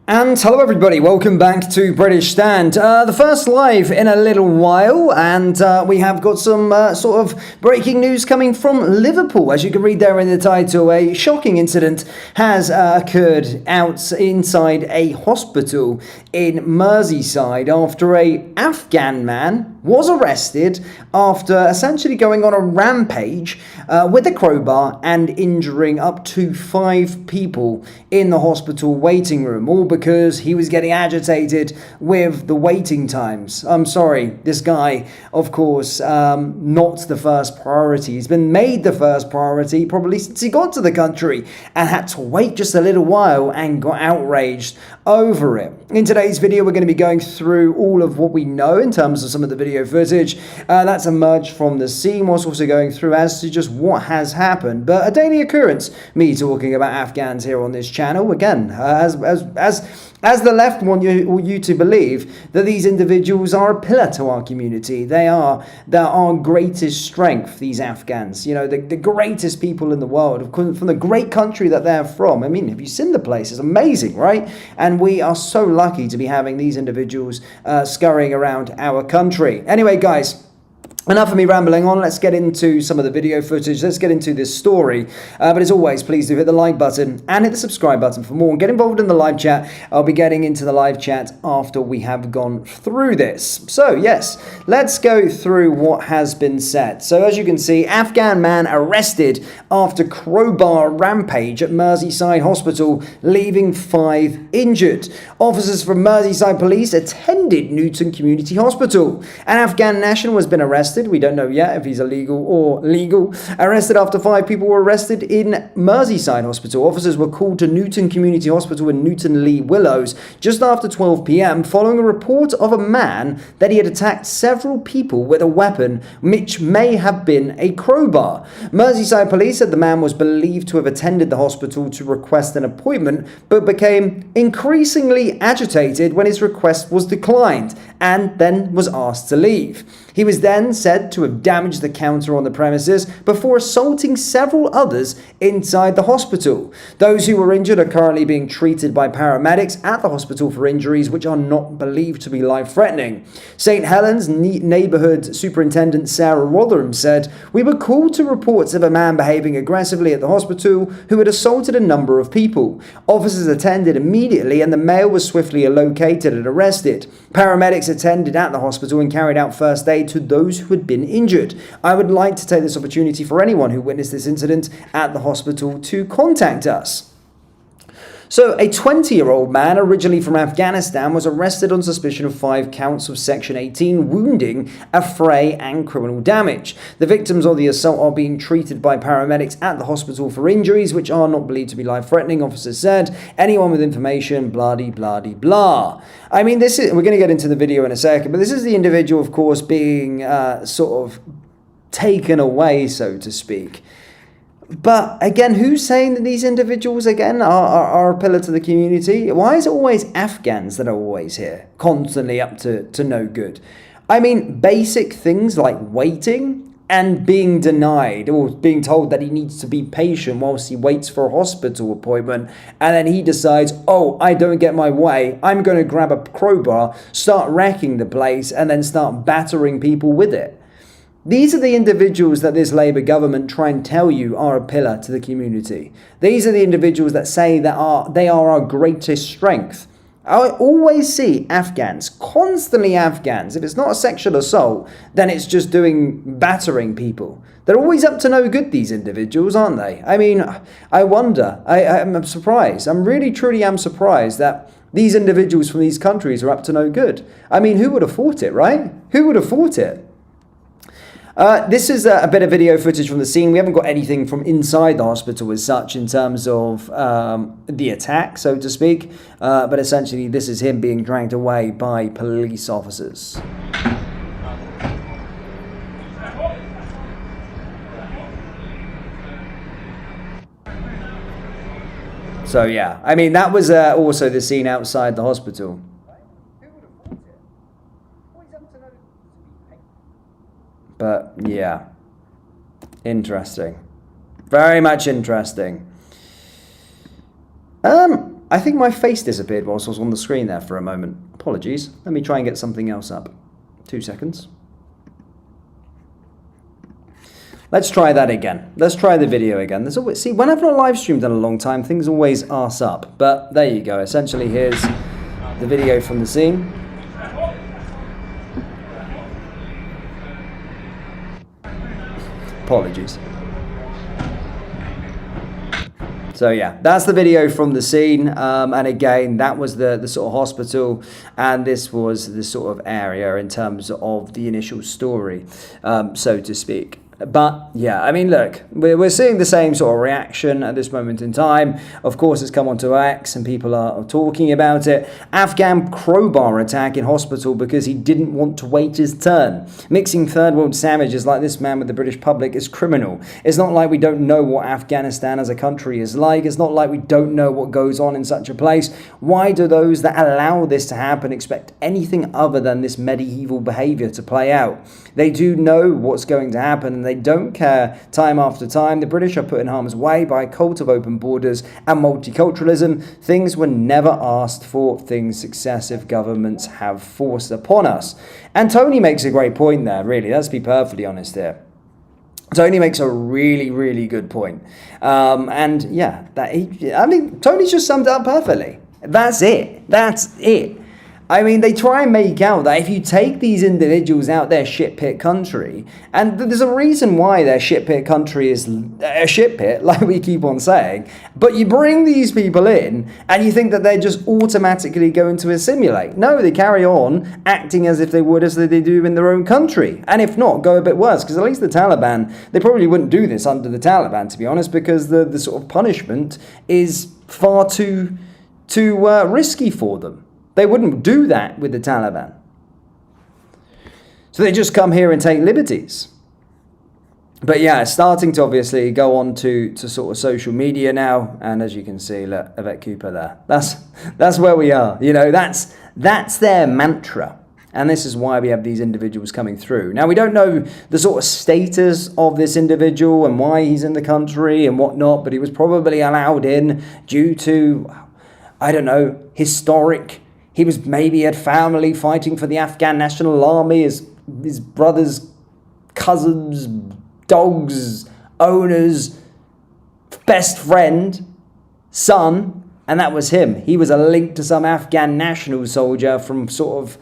And hello everybody, welcome back to British Stand. The first live in a little while, and we have got some sort of breaking news coming from Liverpool. As you can read there in the title, a shocking incident has occurred inside a hospital in Merseyside after an Afghan man was arrested after essentially going on a rampage with a crowbar and injuring up to 5 people in the hospital waiting room, all because he was getting agitated with the waiting times. I'm sorry, this guy, of course, not the first priority. He's been made the first priority probably since he got to the country and had to wait just a little while and got outraged over it. In today's video, we're going to be going through all of what we know in terms of some of the video footage that's emerged from the scene, whilst also going through as to just what has happened. But a daily occurrence, me talking about Afghans here on this channel, again, as the left want you to believe that these individuals are a pillar to our community. They're our greatest strength, these Afghans. You know, the greatest people in the world, from the great country that they're from. I mean, have you seen the place? It's amazing, right? And we are so lucky to be having these individuals scurrying around our country. Anyway, guys, enough of me rambling on. Let's get into some of the video footage. Let's get into this story. But as always, please do hit the like button and hit the subscribe button for more. And get involved in the live chat. I'll be getting into the live chat after we have gone through this. So, yes, let's go through what has been said. So, as you can see, Afghan man arrested after crowbar rampage at Merseyside Hospital, leaving 5 injured. Officers from Merseyside Police attended Newton Community Hospital. An Afghan national has been arrested. We don't know yet if he's illegal or legal. Arrested after 5 people were arrested in Merseyside Hospital. Officers were called to Newton Community Hospital in Newton Lee Willows just after 12 p.m. following a report of a man that he had attacked several people with a weapon which may have been a crowbar. Merseyside Police said the man was believed to have attended the hospital to request an appointment, but became increasingly agitated when his request was declined and then was asked to leave. He was then said to have damaged the counter on the premises before assaulting several others inside the hospital. Those who were injured are currently being treated by paramedics at the hospital for injuries which are not believed to be life-threatening. St. Helens neighbourhood superintendent Sarah Rotherham said, "We were called to reports of a man behaving aggressively at the hospital who had assaulted a number of people. Officers attended immediately and the male was swiftly located and arrested. Paramedics attended at the hospital and carried out first aid to those who had been injured. I would like to take this opportunity for anyone who witnessed this incident at the hospital to contact us." So, a 20-year-old man, originally from Afghanistan, was arrested on suspicion of 5 counts of Section 18, wounding, affray, and criminal damage. The victims of the assault are being treated by paramedics at the hospital for injuries which are not believed to be life-threatening, officers said. Anyone with information, blah-de-blah-de-blah. I mean, this is, we're going to get into the video in a second, but this is the individual, of course, being sort of taken away, so to speak. But again, who's saying that these individuals, again, are a pillar to the community? Why is it always Afghans that are always here, constantly up to no good? I mean, basic things like waiting and being denied or being told that he needs to be patient whilst he waits for a hospital appointment, and then he decides, oh, I don't get my way, I'm going to grab a crowbar, start wrecking the place, and then start battering people with it. These are the individuals that this Labour government try and tell you are a pillar to the community. These are the individuals that say that they are our greatest strength. I always see Afghans, constantly Afghans. If it's not a sexual assault, then it's just battering people. They're always up to no good, these individuals, aren't they? I mean, I wonder. I'm surprised. I'm really, truly am surprised that these individuals from these countries are up to no good. I mean, who would have thought it, right? Who would have thought it? This is a bit of video footage from the scene. We haven't got anything from inside the hospital as such in terms of the attack, so to speak. But essentially, this is him being dragged away by police officers. So yeah, I mean, that was also the scene outside the hospital. But yeah, interesting. Very much interesting. I think my face disappeared whilst I was on the screen there for a moment. Apologies. Let me try and get something else up. 2 seconds. Let's try that again. Let's try the video again. There's always, see, when I've not live streamed in a long time, things always arse up. But there you go. Essentially, here's the video from the scene. Apologies. So yeah, that's the video from the scene, and again, that was the sort of hospital, and this was the sort of area in terms of the initial story, so to speak. But yeah, I mean, look, we're seeing the same sort of reaction at this moment in time. Of course, it's come onto X and people are talking about it. Afghan crowbar attack in hospital because he didn't want to wait his turn. Mixing third world savages like this man with the British public is criminal. It's not like we don't know what Afghanistan as a country is like. It's not like we don't know what goes on in such a place. Why do those that allow this to happen expect anything other than this medieval behavior to play out? They do know what's going to happen, and they don't care. Time after time, the British are put in harm's way by a cult of open borders and multiculturalism. Things were never asked for, things successive governments have forced upon us. And Tony makes a great point there, really. Let's be perfectly honest here. Tony makes a really, really good point. And yeah, Tony's just summed it up perfectly. That's it. That's it. I mean, they try and make out that if you take these individuals out their shit pit country, and there's a reason why their shit pit country is a shit pit, like we keep on saying, but you bring these people in and you think that they're just automatically going to assimilate. No, they carry on acting as if they would as they do in their own country. And if not, go a bit worse, because at least the Taliban, they probably wouldn't do this under the Taliban, to be honest, because the sort of punishment is far too risky for them. They wouldn't do that with the Taliban. So they just come here and take liberties. But yeah, it's starting to obviously go on to sort of social media now. And as you can see, look, Yvette Cooper there. That's where we are. You know, that's their mantra. And this is why we have these individuals coming through. Now, we don't know the sort of status of this individual and why he's in the country and whatnot, but he was probably allowed in due to, I don't know, historic. He was maybe had family fighting for the Afghan National Army, his brothers, cousins, dogs, owners, best friend, son, and that was him. He was a link to some Afghan national soldier from sort of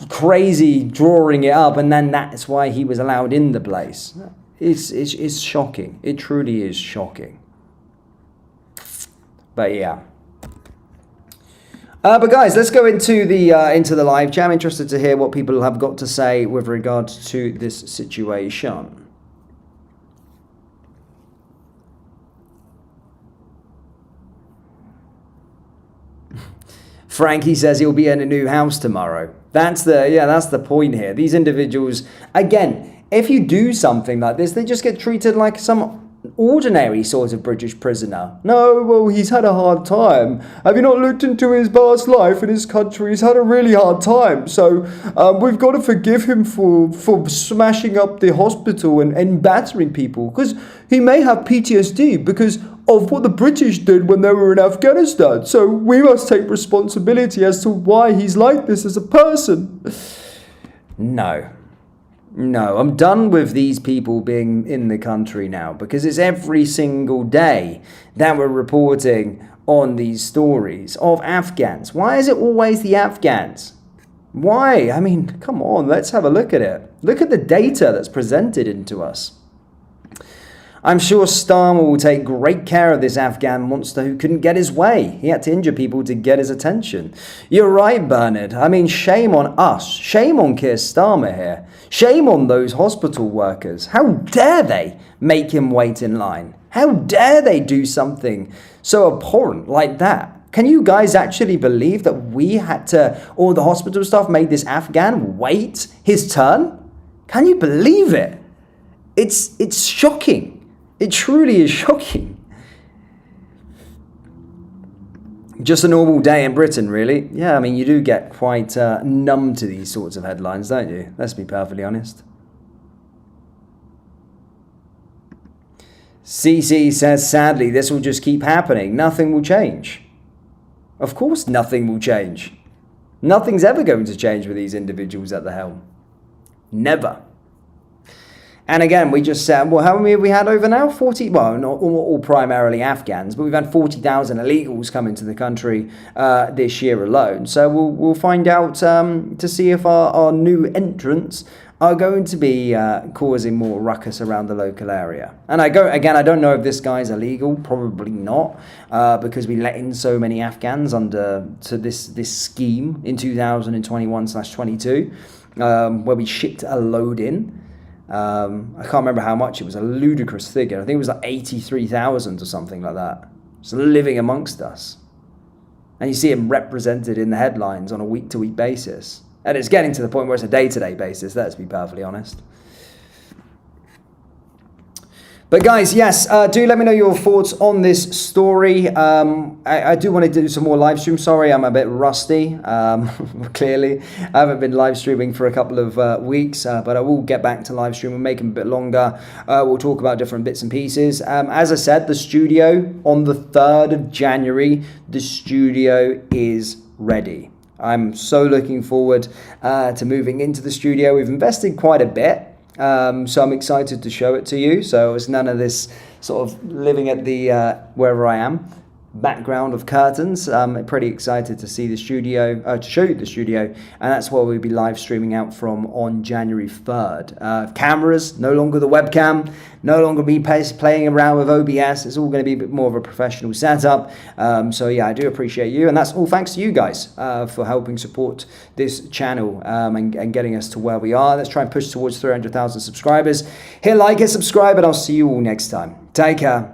crazy drawing it up, and then that's why he was allowed in the place. It's shocking. It truly is shocking. But yeah. But guys, let's go into the live chat. I'm interested to hear what people have got to say with regards to this situation. Frankie says he'll be in a new house tomorrow. That's the point here. These individuals, again, if you do something like this, they just get treated like some ordinary sort of British prisoner. No, well, he's had a hard time. Have you not looked into his past life in his country? He's had a really hard time. So we've got to forgive him for smashing up the hospital and battering people, because he may have PTSD because of what the British did when they were in Afghanistan. So we must take responsibility as to why he's like this as a person. No, I'm done with these people being in the country now, because it's every single day that we're reporting on these stories of Afghans. Why is it always the Afghans? Why? I mean, come on, let's have a look at it. Look at the data that's presented into us. I'm sure Starmer will take great care of this Afghan monster who couldn't get his way. He had to injure people to get his attention. You're right, Bernard. I mean, shame on us. Shame on Keir Starmer here. Shame on those hospital workers. How dare they make him wait in line? How dare they do something so abhorrent like that? Can you guys actually believe that we had to, or the hospital staff made this Afghan wait his turn? Can you believe it? It's shocking. It truly is shocking. Just a normal day in Britain, really. Yeah, I mean, you do get quite numb to these sorts of headlines, don't you? Let's be perfectly honest. CC says, sadly, this will just keep happening. Nothing will change. Of course nothing will change. Nothing's ever going to change with these individuals at the helm. Never. And again, we just said, well, how many have we had over now? 40, well, not all primarily Afghans, but we've had 40,000 illegals come into the country this year alone. So we'll find out to see if our new entrants are going to be causing more ruckus around the local area. And I don't know if this guy's illegal, probably not, because we let in so many Afghans to this scheme in 2021/22, where we shipped a load in. I can't remember how much. It was a ludicrous figure. I think it was like 83,000 or something like that. Just living amongst us. And you see him represented in the headlines on a week-to-week basis. And it's getting to the point where it's a day-to-day basis, let's be perfectly honest. But guys, yes, do let me know your thoughts on this story. I do want to do some more live streams. Sorry, I'm a bit rusty, clearly. I haven't been live streaming for a couple of weeks, but I will get back to live streaming, make them a bit longer. We'll talk about different bits and pieces. As I said, the studio on the 3rd of January, the studio is ready. I'm so looking forward to moving into the studio. We've invested quite a bit. So I'm excited to show it to you. So it's none of this sort of living at the wherever I am background of curtains. I'm pretty excited to see the studio, to show you the studio, and that's what we'll be live streaming out from on January 3rd. Cameras, no longer the webcam, no longer me playing around with OBS. It's all going to be a bit more of a professional setup. So yeah, I do appreciate you, and that's all thanks to you guys for helping support this channel and getting us to where we are. Let's try and push towards 300,000 subscribers. Hit like, hit subscribe, and I'll see you all next time. Take care.